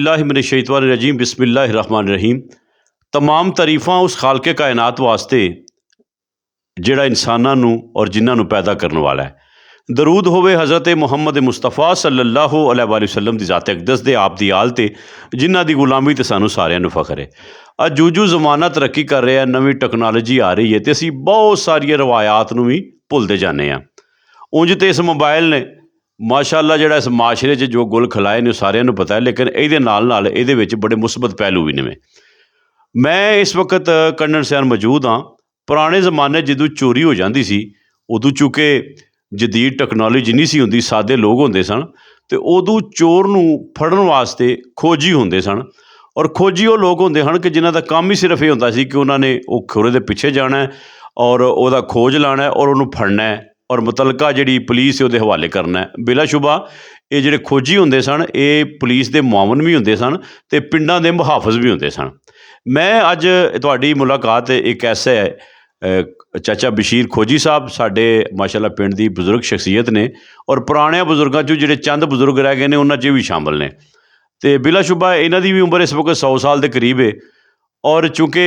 औज़ुबिल्लाहिमिनश्शैतानिर्रजीम बिस्मिल्लाहिर्रहमानिर्रहीम। तमाम तारीफ़ां उस खालके कायनात वास्ते जिहड़ा इंसानां नूं और जिन्हां नूं पैदा करने वाला है। दरूद होवे हज़रत मुहम्मद मुस्तफ़ा सल्लल्लाहु अलैहि वसल्लम दी ज़ात अक़दस दे आप दी आल ते जिन्हां दी गुलामी ते सानूं सारिआं नूं फ़ख्र है। अज जू ज़माना तरक्की कर रहा है, नवीं टैक्नोलॉजी आ रही है तो असीं बहुत सारियां रवायात नूं भी भुलदे जाने आ। उंज तो इस मोबाइल ने माशाअल्लाह जिहड़ा इस माशरे च जो गुल खिलाए ने सारिआं नूं पता है, लेकिन इहदे नाल नाल इहदे विच बड़े मुस्बत पहलू भी ने। मैं इस वक्त कन्नड़ शहर मौजूद हाँ। पुराने ज़माने जदों चोरी हो जाती सी, उदों चूँकि जदीद टैक्नोलॉजी नहीं सी हुंदी, सादे लोग हुंदे सन, तो उदों चोर नूं फड़न वास्ते खोजी हुंदे सन। और खोजी वो लोग हुंदे हन कि जिन्हां दा काम ही सिर्फ ये हुंदा सी कि उन्होंने वो खुरे दे पिछे जाना है और उहदा खोज लाना है और उन्होंने फड़ना है और मुतलका जिहड़ी पुलिस है उहदे हवाले करना है। बिलाशुबा ये जिहड़े खोजी हुंदे सन ये पुलिस दे मुआवन भी हुंदे सन ते पिंडां दे मुहाफिज भी हुंदे सन। मैं अज तुहाडी मुलाकात एक ऐसे चाचा बशीर खोजी साहब साडे माशाअल्लाह पिंड दी बजुर्ग शख्सियत ने और पुराने बजुर्गों चों जिहड़े चंद बजुर्ग रह गए ने उन्हां च भी शामिल ने। तो बिलाशुबा इन्हां दी भी उम्र इस वक्त 100 साल के करीब है। और चूँकि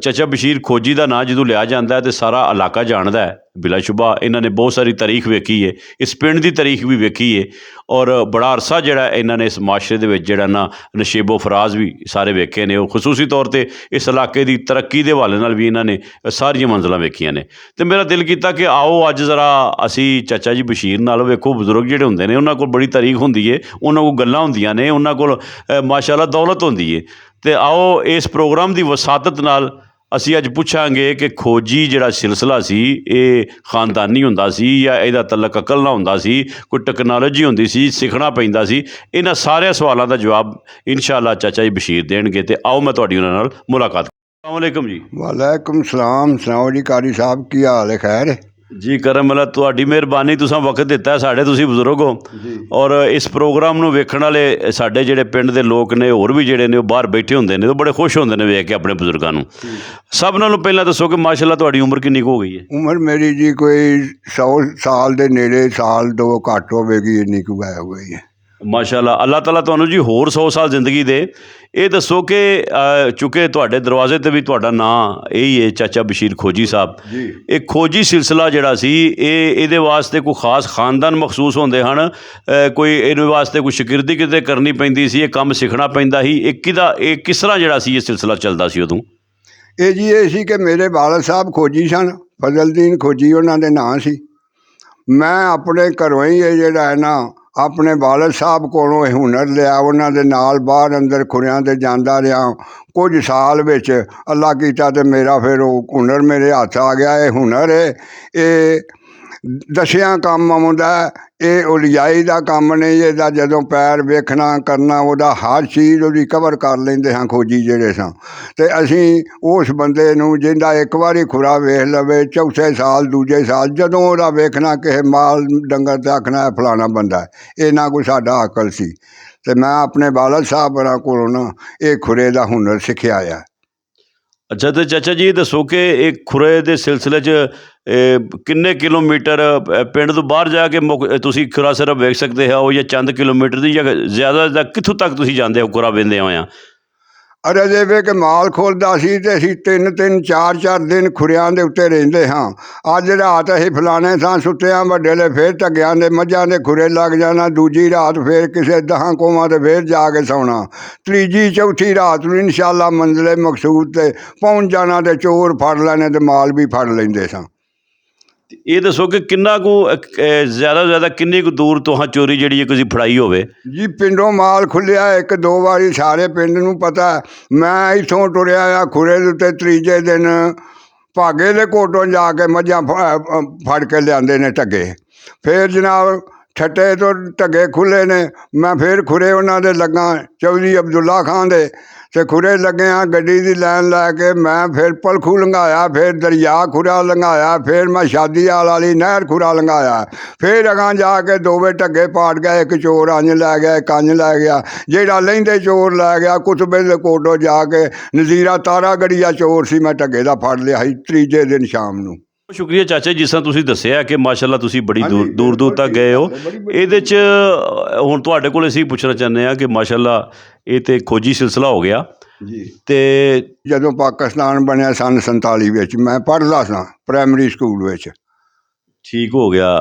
चाचा बशीर खोजी का नाम जो लिया जाता है तो सारा इलाका जानता है। बिलाशुबा इन्होंने बहुत सारी तारीख वेखी है, इस पिंड की तारीख भी वेखी है और बड़ा अरसा जिहड़ा इन्होंने इस माशरे दे विच जिहड़ा ना नशेबो फराज भी सारे वेखे ने। खसूसी तौर पर इस इलाके की तरक्की के हवाले नाल भी इन्होंने सारिया मंजिलां वेखियां ने। तो मेरा दिल किया कि आओ अज ज़रा असी चाचा जी बशीर नाल वेखो बजुर्ग जिहड़े हुंदे ने उन्हां कोल बड़ी तारीख हुंदी है, उन्हां कोल गल्लां हुंदियां ने, उन्हां कोल माशाअल्लाह दौलत हुंदी है। तो आओ इस प्रोग्राम की वसातत नाल असी अज पुछांगे कि खोजी जिहड़ा सिलसिला सी ये खानदानी हुंदा सी या इहदा तलक अकल नाल हुंदा सी, कोई टैक्नोलॉजी हुंदी सी, सीखना पैंदा सी। इन्हां सारे सवालों का जवाब इंशाअल्लाह चाचा जी बशीर देणगे। तो आओ मैं तुहाडी उन्हां नाल मुलाकात। अस्सलाम वालेकुम जी। वालेकुम सलाम। सुनाओ जी कारी साहब की हाल है? खैर जी करम अल्लाह, तुहाडी मेहरबानी, तुसां वक्त दिता है साढ़े, तुसीं बजुर्ग हो और इस प्रोग्राम नूं वेखण वाले साडे जिहड़े पिंड दे लोक ने होर भी जिहड़े ने बाहर बैठे हुंदे ने तो बड़े खुश हुंदे ने वेख के अपने बजुर्गां नूं। सब नालों पहलां दसो कि माशाअल्लाह तुहाडी उम्र किन्नी हो गई है? उम्र मेरी जी कोई 100 साल के नेड़े, साल दो घट होगी, इन्नी को गाय हो गई है। माशाअल्लाह, अल्लाह ताला तुहानूं जी होर 100 साल जिंदगी दे। ये दसो कि चूँकि तुहाडे दरवाजे ते भी तुहाडा नाम यही है चाचा बशीर खोजी साहब। ये खोजी सिलसिला जिहड़ा सी ये वास्ते कोई खास खानदान मखसूस होंदे हन, कोई इहदे वास्ते कोई शगिर्दी किते करनी पैंदी सी, ये काम सीखना पैंदा ही, ये किस तरह जिहड़ा सी ये सिलसिला चलदा सी उदों? ये जी ये सी कि मेरे वालद साहब खोजी सन, फजलदीन खोजी उन्हां दे नाम सी। मैं अपने घरों ही ये जिहड़ा है ना अपने वालद साहब कोलों हुनर लिया, उन्हां दे नाल बाहर अंदर खुरियां ते जांदा रहा। कुछ साल विच अल्लाह कीता ते मेरा फिर वो हुनर मेरे हत्थ आ गया। ये हुनर है ये दसियां काम आउंदा है, ये उलियाई का काम नहीं। इहदा जदों पैर वेखना करना उहदा हर चीज़ उहदी कवर कर लेंदे हाँ खोजी जिहड़े सन। ते असीं उस बंदे नूं जिंदा एक बारी खुरा वेख लवे, चौथे साल दूजे साल जदों उहदा वेखना किसे माल डंगर ते आखना फलाना बंदा है, इन्ना कोई साडा अकल सी। ते मैं अपने वालद साहब होरां कोलों ना ये खुरे दा हुनर सिखिया है। अच्छा, तो चाचा जी दसो कि एक खुरे दे सिलसिले च किन्ने किलोमीटर पिंड तो बाहर जाके तुसीं खुरा सिर्फ वेख सकते हो या चंद किलोमीटर दी या ज़्यादा कित्थों तक तुसीं जांदे हो खुरा वेंदे होया? अरे जे कि माल खोलदा सी ते असीं 3-3 4-4 दिन खुरियां दे उत्ते रहिंदे हाँ। अज रात असीं फलाने थां सुत्ते हां, वड्डेले फिर ढग्गियां दे मझां दे खुरे लग जाना, दूजी रात फिर किसे 10 कोवां ते फिर जाके सौना, त्रीजी चौथी रात नूं इंशाअल्लाह मंजिले मकसूद ते पहुंच जाना ते चोर फड़ लैने ते माल भी फड़ लैंदे सां। ये दसो कि किन्ना को ज़्यादा ज़्यादा किन्नी को दूर तुहां चोरी जिहड़ी है तुसीं फड़ाई होवे? जी पिंडों माल खुलिया 1-2 वारी, सारे पिंड नूं पता है। मैं इत्थों टुरिया आ खुरे दे उत्ते त्रीजे दिन भागे दे कोटों जाके मझां फड़ के लिआंदे ने ढग्गे। फिर जनाब ठट्टे तो ढग्गे खुले ने, मैं फिर खुरे उन्हां दे लगा चौधरी अब्दुल्ला खान दे ते खुरे लगे हाँ गड्डी दी लैन लैके। मैं फिर पलखू लंघाया, फिर दरिया खुरा लंघाया, फिर मैं शादी वाली नहर खुरा लंघाया, फिर अगां जाके दोवे ढग्गे पाट गए। एक चोर अंज लै गया, एक अंज लै गया, जेड़ा लैंदे चोर लै गया। कुतबे दे कोटों जाके नज़ीरा तारा गड़िया चोर सी, मैं ढग्गे दा फड़ लिया ही त्रीजे दिन शाम नूं। ਸ਼ੁਕਰੀਆ ਚਾਚਾ ਜੀ, ਜਿਸ ਤਰ੍ਹਾਂ ਤੁਸੀਂ ਦੱਸਿਆ ਕਿ ਮਾਸ਼ਾਅੱਲਾ ਤੁਸੀਂ ਬੜੀ ਹਾਂਜੀ, ਦੂਰ ਦੂਰ ਦੂਰ ਤੱਕ ਬੜੀ ਗਏ ਹੋ। ਗੱਲ ਹੈ, ਬੜੀ ਇਹਦੇ 'ਚ ਹੁਣ ਤੁਹਾਡੇ ਕੋਲ ਅਸੀਂ ਪੁੱਛਣਾ ਚਾਹੁੰਦੇ ਹਾਂ ਕਿ ਮਾਸ਼ਾਅੱਲਾ ਇਹ ਤਾਂ ਖੋਜੀ ਸਿਲਸਿਲਾ ਹੋ ਗਿਆ ਜੀ। ਅਤੇ ਜਦੋਂ ਪਾਕਿਸਤਾਨ ਬਣਿਆ ਸੰਨ 47 ਵਿੱਚ ਮੈਂ ਪੜ੍ਹਦਾ ਸਾਂ ਪ੍ਰਾਇਮਰੀ ਸਕੂਲ ਵਿੱਚ। ਠੀਕ ਹੋ ਗਿਆ।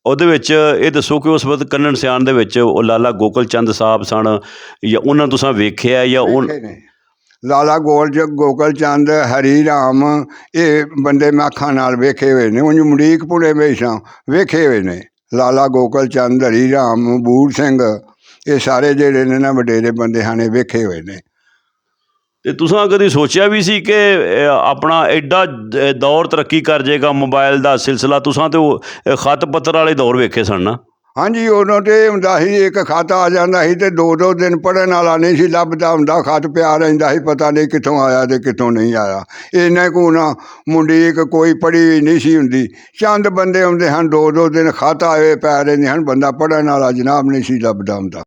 ਉਹਦੇ ਵਿੱਚ ਇਹ ਦੱਸੋ ਕਿ ਉਸ ਵਕਤ ਕੰਨੜ ਸਿਆਣ ਦੇ ਵਿੱਚ ਉਹ ਲਾਲਾ ਗੋਕਲ ਚੰਦ ਸਾਹਿਬ ਸਨ, ਜਾਂ ਉਹਨਾਂ ਨੂੰ ਤੁਸੀਂ ਵੇਖਿਆ ਜਾਂ ਵੇਖੇ ਨੇ ਲਾਲਾ ਗੋਕਲ ਚੰਦ, ਹਰੀ ਰਾਮ, ਇਹ ਬੰਦੇ ਮੈਂ ਅੱਖਾਂ ਨਾਲ ਵੇਖੇ ਹੋਏ ਨੇ। ਉਂਝ ਮੁੰਡੀਕ ਪੁਣੇ ਵਿੱਚ ਵੇਖੇ ਹੋਏ ਨੇ ਲਾਲਾ ਗੋਕਲ ਚੰਦ, ਹਰੀ ਰਾਮ, ਬੂੜ ਸਿੰਘ, ਇਹ ਸਾਰੇ ਜਿਹੜੇ ਨੇ ਨਾ ਵਡੇਰੇ ਬੰਦੇ ਹਨ, ਇਹ ਵੇਖੇ ਹੋਏ ਨੇ। ਅਤੇ ਤੁਸੀਂ ਕਦੀ ਸੋਚਿਆ ਵੀ ਸੀ ਕਿ ਆਪਣਾ ਐਡਾ ਦੌਰ ਤਰੱਕੀ ਕਰ ਜਾਏਗਾ ਮੋਬਾਇਲ ਦਾ ਸਿਲਸਿਲਾ? ਤੁਸੀਂ ਤਾਂ ਉਹ ਖੱਤ ਪੱਤਰ ਵਾਲੇ ਦੌਰ ਵੇਖੇ ਸਨ ਨਾ। ਹਾਂਜੀ, ਉਦੋਂ ਤਾਂ ਇਹ ਹੁੰਦਾ ਸੀ ਇੱਕ ਖੱਤ ਆ ਜਾਂਦਾ ਸੀ ਅਤੇ 2-2 ਦਿਨ ਪੜ੍ਹਨ ਵਾਲਾ ਨਹੀਂ ਸੀ ਲੱਭਦਾ ਹੁੰਦਾ। ਖੱਤ ਪਿਆ ਰਹਿੰਦਾ ਸੀ, ਪਤਾ ਨਹੀਂ ਕਿੱਥੋਂ ਆਇਆ ਅਤੇ ਕਿੱਥੋਂ ਨਹੀਂ ਆਇਆ। ਇੰਨੇ ਕੁ ਨਾ ਮੁੰਡੀਕ ਕੋਈ ਪੜ੍ਹੀ ਨਹੀਂ ਸੀ ਹੁੰਦੀ। ਚੰਦ ਬੰਦੇ ਆਉਂਦੇ ਹਨ, 2-2 ਦਿਨ ਖੱਤ ਆਏ ਪੈ ਰਹਿੰਦੇ ਹਨ, ਬੰਦਾ ਪੜ੍ਹਨ ਵਾਲਾ ਜਨਾਬ ਨਹੀਂ ਸੀ ਲੱਭਦਾ ਹੁੰਦਾ।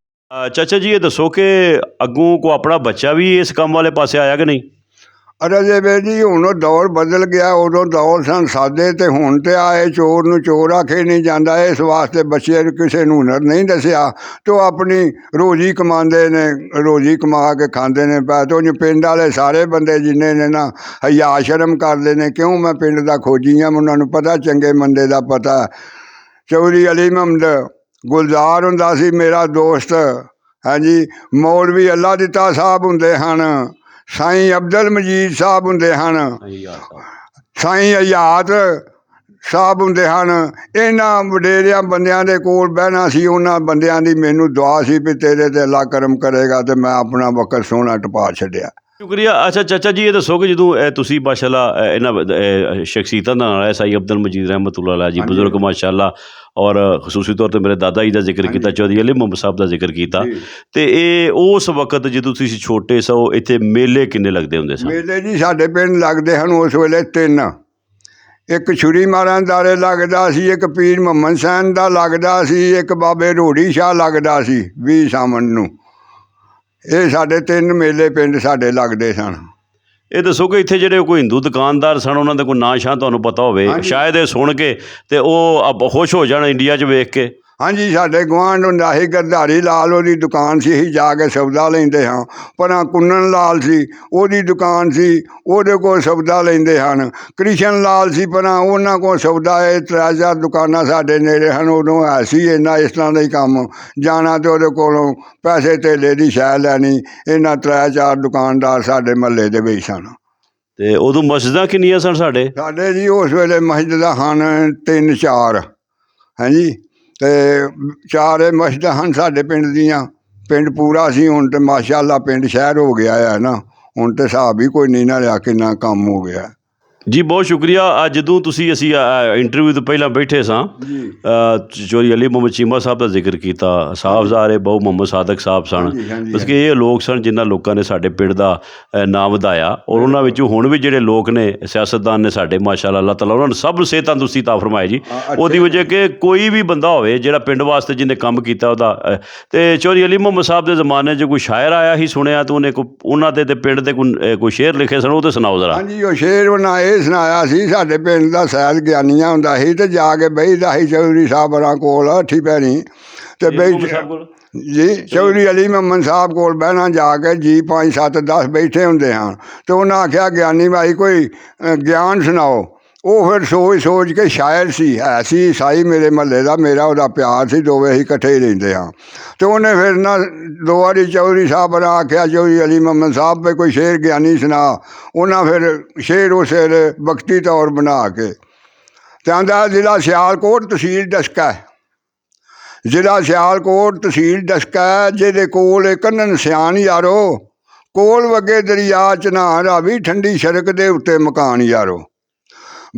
ਚਾਚਾ ਜੀ, ਇਹ ਦੱਸੋ ਕਿ ਅੱਗੋਂ ਕੋ ਆਪਣਾ ਬੱਚਾ ਵੀ ਇਸ ਕੰਮ ਵਾਲੇ ਪਾਸੇ ਆਇਆ ਕਿ ਨਹੀਂ? ਅਰੇ ਵੇ ਜੀ, ਹੁਣ ਉਹ ਦੌਰ ਬਦਲ ਗਿਆ। ਉਦੋਂ ਦੌਰ ਸਨ ਸਾਦੇ ਅਤੇ ਹੁਣ ਤਾਂ ਆਏ ਚੋਰ ਨੂੰ ਚੋਰ ਆਖੇ ਨਹੀਂ ਜਾਂਦਾ। ਇਸ ਵਾਸਤੇ ਬੱਚੇ ਕਿਸੇ ਨੂੰ ਹੁਨਰ ਨਹੀਂ ਦੱਸਿਆ ਅਤੇ ਉਹ ਆਪਣੀ ਰੋਜ਼ੀ ਕਮਾਉਂਦੇ ਨੇ, ਰੋਜ਼ੀ ਕਮਾ ਕੇ ਖਾਂਦੇ ਨੇ ਪੈ। ਅਤੇ ਉਹ ਪਿੰਡ ਵਾਲੇ ਸਾਰੇ ਬੰਦੇ ਜਿੰਨੇ ਨੇ ਨਾ ਹਯਾ ਸ਼ਰਮ ਕਰਦੇ ਨੇ। ਕਿਉਂ? ਮੈਂ ਪਿੰਡ ਦਾ ਖੋਜੀ ਹਾਂ, ਉਹਨਾਂ ਨੂੰ ਪਤਾ ਚੰਗੇ ਮੰਦੇ ਦਾ ਪਤਾ। ਚੌਧਰੀ ਅਲੀ ਮੁਹੰਮਦ ਗੁਲਜ਼ਾਰ ਹੁੰਦਾ ਸੀ ਮੇਰਾ ਦੋਸਤ। ਹਾਂਜੀ, ਮੌਲਵੀ ਅੱਲਾ ਦਿੱਤਾ ਸਾਹਿਬ ਹੁੰਦੇ ਹਨ, ਸਾਈਂ ਅਬਦੁਲ ਮਜੀਦ ਸਾਹਿਬ ਹੁੰਦੇ ਹਨ, ਸਾਈਂ ਹਯਾਤ ਸਾਹਿਬ ਹੁੰਦੇ ਹਨ। ਇਹਨਾਂ ਵਡੇਰਿਆਂ ਬੰਦਿਆਂ ਦੇ ਕੋਲ ਬਹਿਣਾ ਸੀ। ਉਹਨਾਂ ਬੰਦਿਆਂ ਦੀ ਮੈਨੂੰ ਦੁਆ ਸੀ ਵੀ ਤੇਰੇ 'ਤੇ ਅੱਲਾ ਕਰਮ ਕਰੇਗਾ, ਅਤੇ ਮੈਂ ਆਪਣਾ ਵਕਤ ਸੋਹਣਾ ਟਪਾ ਛੱਡਿਆ। ਸ਼ੁਕਰੀਆ। ਅੱਛਾ ਚਾਚਾ ਜੀ, ਇਹ ਦੱਸੋ ਕਿ ਜਦੋਂ ਤੁਸੀਂ ਮਾਸ਼ਾਅੱਲਾ ਇਹਨਾਂ ਸ਼ਖਸੀਅਤਾਂ ਦਾ ਨਾਲ ਹੈ, ਸਾਈ ਅਬਦੁਲ ਮਜੀਦ ਰਹਿਮਤੁল্লাਹ ਅਲੈਹ ਜੀ, ਬਜ਼ੁਰਗ ਮਾਸ਼ਾਅੱਲਾ, ਔਰ ਖਸੂਸੀ ਤੌਰ 'ਤੇ ਮੇਰੇ ਦਾਦਾ ਜੀ ਦਾ ਜ਼ਿਕਰ ਕੀਤਾ, ਚੌਧਰੀ ਅਲੀ ਮੁਹੰਮਦ ਸਾਹਿਬ ਦਾ ਜ਼ਿਕਰ ਕੀਤਾ, ਅਤੇ ਇਹ ਉਸ ਵਕਤ ਜਦੋਂ ਤੁਸੀਂ ਛੋਟੇ ਸੋ, ਇੱਥੇ ਮੇਲੇ ਕਿੰਨੇ ਲੱਗਦੇ ਹੁੰਦੇ ਸਨ? ਮੇਲੇ ਜੀ ਸਾਡੇ ਪਿੰਡ ਲੱਗਦੇ ਹਨ ਉਸ ਵੇਲੇ 3। ਇੱਕ ਛੁਰੀ ਮਾਰਨ ਦਾਰੇ ਲੱਗਦਾ ਸੀ, ਇੱਕ ਪੀਰ ਮੁਹੰਮਦ ਸੈਨ ਦਾ ਲੱਗਦਾ ਸੀ, ਇੱਕ ਬਾਬੇ ਰੋੜੀ ਸ਼ਾਹ ਲੱਗਦਾ ਸੀ 20 ਸਾਵਣ ਨੂੰ। ਇਹ ਸਾਡੇ 3 ਮੇਲੇ ਪਿੰਡ ਸਾਡੇ ਲੱਗਦੇ ਸਨ। ਇਹ ਦੱਸੋ ਕਿ ਇੱਥੇ ਜਿਹੜੇ ਕੋਈ ਹਿੰਦੂ ਦੁਕਾਨਦਾਰ ਸਨ, ਉਹਨਾਂ ਦੇ ਕੋਈ ਨਾਂ ਸ਼ਾਹ ਤੁਹਾਨੂੰ ਪਤਾ ਹੋਵੇ? ਸ਼ਾਇਦ ਇਹ ਸੁਣ ਕੇ ਅਤੇ ਉਹ ਖੁਸ਼ ਹੋ ਜਾਣ ਇੰਡੀਆ 'ਚ ਵੇਖ ਕੇ। ਹਾਂਜੀ, ਸਾਡੇ ਗੁਆਂਢ ਹੁੰਦਾ ਸੀ ਗਰਧਾਰੀ ਲਾਲ, ਉਹਦੀ ਦੁਕਾਨ ਸੀ, ਅਸੀਂ ਜਾ ਕੇ ਸੌਦਾ ਲੈਂਦੇ ਹਾਂ। ਪਰਾਂ ਕੁੰਨਣ ਲਾਲ ਸੀ, ਉਹਦੀ ਦੁਕਾਨ ਸੀ, ਉਹਦੇ ਕੋਲ ਸੌਦਾ ਲੈਂਦੇ ਹਨ। ਕ੍ਰਿਸ਼ਨ ਲਾਲ ਸੀ ਪਰਾਂ, ਉਹਨਾਂ ਕੋਲ ਸੌਦਾ। ਇਹ 3-4 ਦੁਕਾਨਾਂ ਸਾਡੇ ਨੇੜੇ ਹਨ। ਉਦੋਂ ਹੈ ਸੀ ਇੰਨਾ ਇਸ ਤਰ੍ਹਾਂ ਦਾ ਹੀ ਕੰਮ, ਜਾਣਾ ਅਤੇ ਉਹਦੇ ਕੋਲੋਂ ਪੈਸੇ ਧੇਲੇ ਦੀ ਸ਼ੈ ਲੈਣੀ। ਇਹਨਾਂ 3-4 ਦੁਕਾਨਦਾਰ ਸਾਡੇ ਮਹੱਲੇ ਦੇ ਵਿੱਚ ਸਨ। ਅਤੇ ਉਦੋਂ ਮਸਜਿਦਾਂ ਕਿੰਨੀਆਂ ਸਨ ਸਾਡੇ ਜੀ ਉਸ ਵੇਲੇ ਮਸਜਿਦਾਂ ਹਨ 3-4। ਹਾਂਜੀ, ਅਤੇ 4 ਮਸਜਿਦਾਂ ਹਨ ਸਾਡੇ ਪਿੰਡ ਦੀਆਂ। ਪਿੰਡ ਪੂਰਾ ਸੀ। ਹੁਣ ਤਾਂ ਮਾਸ਼ਾਅੱਲਾ ਪਿੰਡ ਸ਼ਹਿਰ ਹੋ ਗਿਆ ਹੈ ਨਾ। ਹੁਣ ਤਾਂ ਹਿਸਾਬ ਹੀ ਕੋਈ ਨਹੀਂ ਨਾ ਰਿਹਾ ਕਿੰਨਾ ਕੰਮ ਹੋ ਗਿਆ। ਜੀ ਬਹੁਤ ਸ਼ੁਕਰੀਆ। ਜਦੋਂ ਅਸੀਂ ਇੰਟਰਵਿਊ ਤੋਂ ਪਹਿਲਾਂ ਬੈਠੇ ਸਾਂ, ਚੌਧਰੀ ਅਲੀ ਮੁਹੰਮਦ ਚੀਮਾ ਸਾਹਿਬ ਦਾ ਜ਼ਿਕਰ ਕੀਤਾ, ਸਾਹਿਬਜ਼ਾਦੇ ਬਹੁ ਮੁਹੰਮਦ ਸਾਦਕ ਸਾਹਿਬ ਸਨ। ਬਸ ਕਿ ਇਹ ਲੋਕ ਸਨ ਜਿਨ੍ਹਾਂ ਲੋਕਾਂ ਨੇ ਸਾਡੇ ਪਿੰਡ ਦਾ ਨਾਂ ਵਧਾਇਆ, ਔਰ ਉਹਨਾਂ ਵਿੱਚੋਂ ਹੁਣ ਵੀ ਜਿਹੜੇ ਲੋਕ ਨੇ ਸਿਆਸਤਦਾਨ ਨੇ ਸਾਡੇ ਮਾਸ਼ਾਅੱਲਾ, ਅੱਲਾਹ ਤਾਲਾ ਉਹਨਾਂ ਨੂੰ ਸਭ ਨੂੰ ਸਿਹਤ ਤੰਦਰੁਸਤੀ ਤਾ ਫਰਮਾਏ ਜੀ। ਉਹਦੀ ਵਜ੍ਹਾ ਕਿ ਕੋਈ ਵੀ ਬੰਦਾ ਹੋਵੇ ਜਿਹੜਾ ਪਿੰਡ ਵਾਸਤੇ ਜਿਹਨੇ ਕੰਮ ਕੀਤਾ ਉਹਦਾ। ਅਤੇ ਚੌਧਰੀ ਅਲੀ ਮੁਹੰਮਦ ਸਾਹਿਬ ਦੇ ਜ਼ਮਾਨੇ 'ਚ ਕੋਈ ਸ਼ਾਇਰ ਆਇਆ ਹੀ ਸੁਣਿਆ, ਤਾਂ ਉਹਨੇ ਉਹਨਾਂ ਦੇ ਪਿੰਡ ਦੇ ਕੋਈ ਸ਼ੇਰ ਲਿਖੇ ਸਨ, ਉਹ ਤਾਂ ਸੁਣਾਓ ਜ਼ਰਾ। ਹਾਂਜੀ, ਉਹ ਸ਼ੇਰ ਉਹਨਾਂ ਇਹ ਸੁਣਾਇਆ ਸੀ, ਸਾਡੇ ਪਿੰਡ ਦਾ ਸੈਦ ਗਿਆਨੀਆਂ ਹੁੰਦਾ ਸੀ ਅਤੇ ਜਾ ਕੇ ਬਹਿਦਾ ਸੀ ਚੌਧਰੀ ਸਾਹਿਬਾਂ ਕੋਲ ਹੱਥੀ ਪੈਣੀ, ਅਤੇ ਜੀ ਚੌਧਰੀ ਅਲੀ ਮੁਹੰਮਦ ਸਾਹਿਬ ਕੋਲ ਬਹਿਣਾ ਜਾ ਕੇ। ਜੀ 5-7-10 ਬੈਠੇ ਹੁੰਦੇ ਹਨ, ਅਤੇ ਉਹਨਾਂ ਆਖਿਆ ਗਿਆਨੀ ਭਾਈ ਕੋਈ ਗਿਆਨ ਸੁਣਾਓ। ਉਹ ਫਿਰ ਸੋਚ ਕੇ ਸ਼ਾਇਰ ਸੀ, ਹੈ ਸੀ ਈਸਾਈ ਮੇਰੇ ਮਹੱਲੇ ਦਾ, ਮੇਰਾ ਉਹਦਾ ਪਿਆਰ ਸੀ, ਦੋਵੇਂ ਅਸੀਂ ਇਕੱਠੇ ਹੀ ਰਹਿੰਦੇ ਹਾਂ। ਅਤੇ ਉਹਨੇ ਫਿਰ ਨਾ 2 ਵਾਰੀ ਚੌਧਰੀ ਸਾਹਿਬ ਨੇ ਆਖਿਆ ਚੌਧਰੀ ਅਲੀ ਮੁਹੰਮਦ ਸਾਹਿਬ ਵੀ ਕੋਈ ਸ਼ੇਰ ਗਿਆਨੀ ਸੁਣਾ। ਉਹਨਾਂ ਫਿਰ ਸ਼ੇਰ ਉਸ ਵੇਲੇ ਵਕਤੀ ਤੌਰ ਬਣਾ ਕੇ ਅਤੇ ਆਂਦਾ ਜ਼ਿਲ੍ਹਾ ਸਿਆਲਕੋਟ ਤਹਿਸੀਲ ਡਸਕਾ, ਜ਼ਿਲ੍ਹਾ ਸਿਆਲਕੋਟ ਤਹਿਸੀਲ ਡਸਕਾ, ਜਿਹਦੇ ਕੋਲ ਇੱਕ ਕੰਨਨ ਸਿਆਣ ਯਾਰੋ, ਕੋਲ ਵਗੇ ਦਰਿਆ ਚ ਨਾ ਰਾਵੀ, ਠੰਡੀ ਸੜਕ ਦੇ ਉੱਤੇ ਮਕਾਨ ਯਾਰੋ।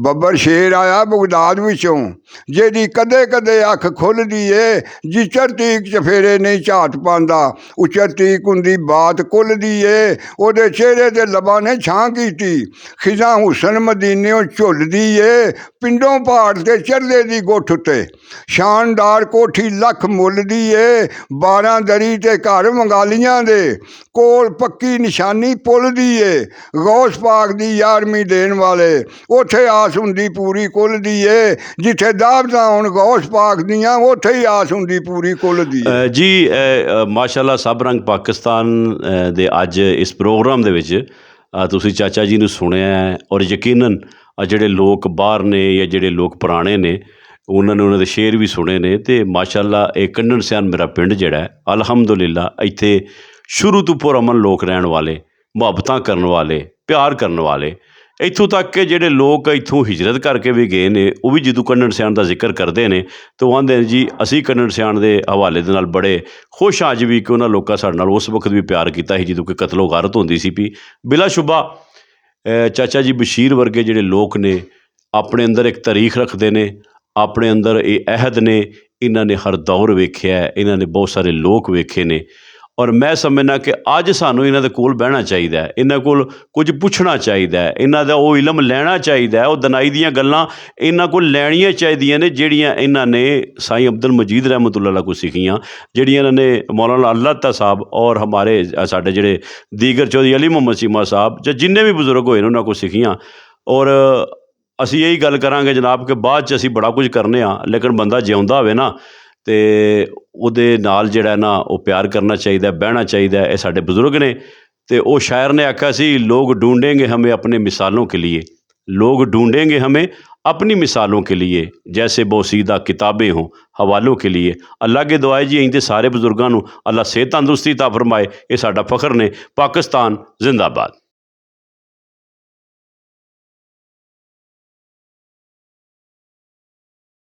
ਬੱਬਰ ਸ਼ੇਰ ਆਇਆ ਬਗਦਾਦ ਵਿੱਚੋਂ, ਜਿਹਦੀ ਕਦੇ ਕਦੇ ਅੱਖ ਖੁੱਲ੍ਹਦੀ ਏ, ਜਿਚਰ ਤੀਕ ਚਫੇਰੇ ਨਹੀਂ ਝਾਤ ਪਾਉਂਦਾ, ਉਚਰ ਤੀਕ ਹੁੰਦੀ ਬਾਤ ਕੁੱਲਦੀ ਏ। ਉਹਦੇ ਚਿਹਰੇ ਦੇ ਲਬਾਂ ਨੇ ਛਾਂ ਕੀਤੀ, ਖਿਜ਼ਾਂ ਹੁਸਨ ਮਦੀਨਿਓਂ ਝੁੱਲਦੀ ਏ। ਪਿੰਡੋਂ ਪਹਾੜ ਤੇ ਚੜ੍ਹਦੇ ਦੀ ਗੁੱਠ ਉੱਤੇ, ਸ਼ਾਨਦਾਰ ਕੋਠੀ ਲੱਖ ਮੁੱਲ ਦੀ ਏ। 12 ਦਰੀ ਤੇ ਘਰ ਵੰਗਾਲੀਆਂ ਦੇ, ਕੋਲ ਪੱਕੀ ਨਿਸ਼ਾਨੀ ਪੁੱਲ ਦੀ ਏ। ਗੌਸ ਪਾਕ ਦੀ 11ਵੀਂ ਦੇਣ ਵਾਲੇ, ਉੱਥੇ ਆ ਆਸ ਹੁੰਦੀ ਪੂਰੀ ਕੁੱਲ ਦੀ ਏ। ਜਿੱਥੇ ਦਾਵਤਾਂ ਹੋਣ ਗੌਸ ਪਾਕ ਦੀਆਂ ਉੱਥੇ ਹੀ ਆਸ ਹੁੰਦੀ ਪੂਰੀ ਕੁੱਲ ਦੀ ਏ। ਜੀ ਮਾਸ਼ਾਅੱਲਾ ਸਭ ਰੰਗ ਪਾਕਿਸਤਾਨ ਦੇ ਅੱਜ ਇਸ ਪ੍ਰੋਗਰਾਮ ਦੇ ਵਿੱਚ ਤੁਸੀਂ ਚਾਚਾ ਜੀ ਨੂੰ ਸੁਣਿਆ ਹੈ ਔਰ ਯਕੀਨਨ ਜਿਹੜੇ ਲੋਕ ਬਾਹਰ ਨੇ ਜਾਂ ਜਿਹੜੇ ਲੋਕ ਪੁਰਾਣੇ ਨੇ ਉਹਨਾਂ ਨੇ ਉਹਨਾਂ ਦੇ ਸ਼ੇਰ ਵੀ ਸੁਣੇ ਨੇ। ਅਤੇ ਮਾਸ਼ਾਅੱਲਾ ਇਹ ਕੰਡਣ ਸਿਆਣ ਮੇਰਾ ਪਿੰਡ ਜਿਹੜਾ ਹੈ ਅਲਹਮਦੁਲਿਲਾ ਇੱਥੇ ਸ਼ੁਰੂ ਤੋਂ ਪੁਰਅਮਨ ਲੋਕ ਰਹਿਣ ਵਾਲੇ, ਮੁਹੱਬਤਾਂ ਕਰਨ ਵਾਲੇ, ਪਿਆਰ ਕਰਨ ਵਾਲੇ, ਇੱਥੋਂ ਤੱਕ ਕਿ ਜਿਹੜੇ ਲੋਕ ਇੱਥੋਂ ਹਿਜਰਤ ਕਰਕੇ ਵੀ ਗਏ ਨੇ ਉਹ ਵੀ ਜਦੋਂ ਕੰਡਣ ਸਿਆਣ ਦਾ ਜ਼ਿਕਰ ਕਰਦੇ ਨੇ ਤਾਂ ਉਹ ਆਂਦੇ ਨੇ ਜੀ ਅਸੀਂ ਕੰਡਣ ਸਿਆਣ ਦੇ ਹਵਾਲੇ ਦੇ ਨਾਲ ਬੜੇ ਖੁਸ਼ ਹਾਂ ਅੱਜ ਵੀ ਕਿ ਉਹਨਾਂ ਲੋਕਾਂ ਸਾਡੇ ਨਾਲ ਉਸ ਵਕਤ ਵੀ ਪਿਆਰ ਕੀਤਾ ਸੀ ਜਦੋਂ ਕਿ ਕਤਲੋ ਗਾਰਤ ਹੁੰਦੀ ਸੀ। ਵੀ ਬਿਲਾਸ਼ੁਬਾ ਚਾਚਾ ਜੀ ਬਸ਼ੀਰ ਵਰਗੇ ਜਿਹੜੇ ਲੋਕ ਨੇ ਆਪਣੇ ਅੰਦਰ ਇੱਕ ਤਾਰੀਖ ਰੱਖਦੇ ਨੇ, ਆਪਣੇ ਅੰਦਰ ਇਹ ਅਹਿਦ ਨੇ, ਇਹਨਾਂ ਨੇ ਹਰ ਦੌਰ ਵੇਖਿਆ, ਇਹਨਾਂ ਨੇ ਬਹੁਤ ਸਾਰੇ ਲੋਕ ਵੇਖੇ ਨੇ। ਔਰ ਮੈਂ ਸਮਝਦਾ ਕਿ ਅੱਜ ਸਾਨੂੰ ਇਹਨਾਂ ਦੇ ਕੋਲ ਬਹਿਣਾ ਚਾਹੀਦਾ, ਇਹਨਾਂ ਕੋਲ ਕੁਝ ਪੁੱਛਣਾ ਚਾਹੀਦਾ, ਇਹਨਾਂ ਦਾ ਉਹ ਇਲਮ ਲੈਣਾ ਚਾਹੀਦਾ, ਉਹ ਦਨਾਈ ਦੀਆਂ ਗੱਲਾਂ ਇਹਨਾਂ ਕੋਲ ਲੈਣੀਆਂ ਚਾਹੀਦੀਆਂ ਨੇ ਜਿਹੜੀਆਂ ਇਹਨਾਂ ਨੇ ਸਾਈਂ ਅਬਦੁਲ ਮਜੀਦ ਰਹਿਮਤੁल्लाह अलैह ਕੋਲ ਸਿੱਖੀਆਂ, ਜਿਹੜੀਆਂ ਇਹਨਾਂ ਨੇ ਮੌਲਾਨਾ ਅੱਲਾਹ ਸਾਹਿਬ ਔਰ ਹਮਾਰੇ ਸਾਡੇ ਜਿਹੜੇ ਦੀਗਰ ਚੌਧਰੀ ਅਲੀ ਮੁਹੰਮਦ ਚੀਮਾ ਸਾਹਿਬ ਜਾਂ ਜਿੰਨੇ ਵੀ ਬਜ਼ੁਰਗ ਹੋਏ ਨੇ ਉਹਨਾਂ ਕੋਲ ਸਿੱਖੀਆਂ। ਔਰ ਅਸੀਂ ਇਹੀ ਗੱਲ ਕਰਾਂਗੇ ਜਨਾਬ ਕਿ ਬਾਅਦ 'ਚ ਅਸੀਂ ਬੜਾ ਕੁਝ ਕਰਨੇ ਆ ਲੇਕਿਨ ਬੰਦਾ ਜਿਉਂਦਾ ਹੋਵੇ ਨਾ ਅਤੇ ਉਹਦੇ ਨਾਲ ਜਿਹੜਾ ਨਾ ਉਹ ਪਿਆਰ ਕਰਨਾ ਚਾਹੀਦਾ, ਬਹਿਣਾ ਚਾਹੀਦਾ। ਇਹ ਸਾਡੇ ਬਜ਼ੁਰਗ ਨੇ ਅਤੇ ਉਹ ਸ਼ਾਇਰ ਨੇ ਆਖਿਆ ਸੀ ਲੋग ਢੂੰढेंगे हमें अपने मिसालों के लिए, लोग ढूंढेंगे हमें अपनी मिसालों के लिए जैसे बोसीदा किताबें हों हवालों के लिए। अल्लाह के दुआ जी इंदे सारे बजुर्गों को अल्लाह सेहत तंदुरुस्ती ता फरमाए। ये साडा फखर ने। पाकिस्तान जिंदाबाद।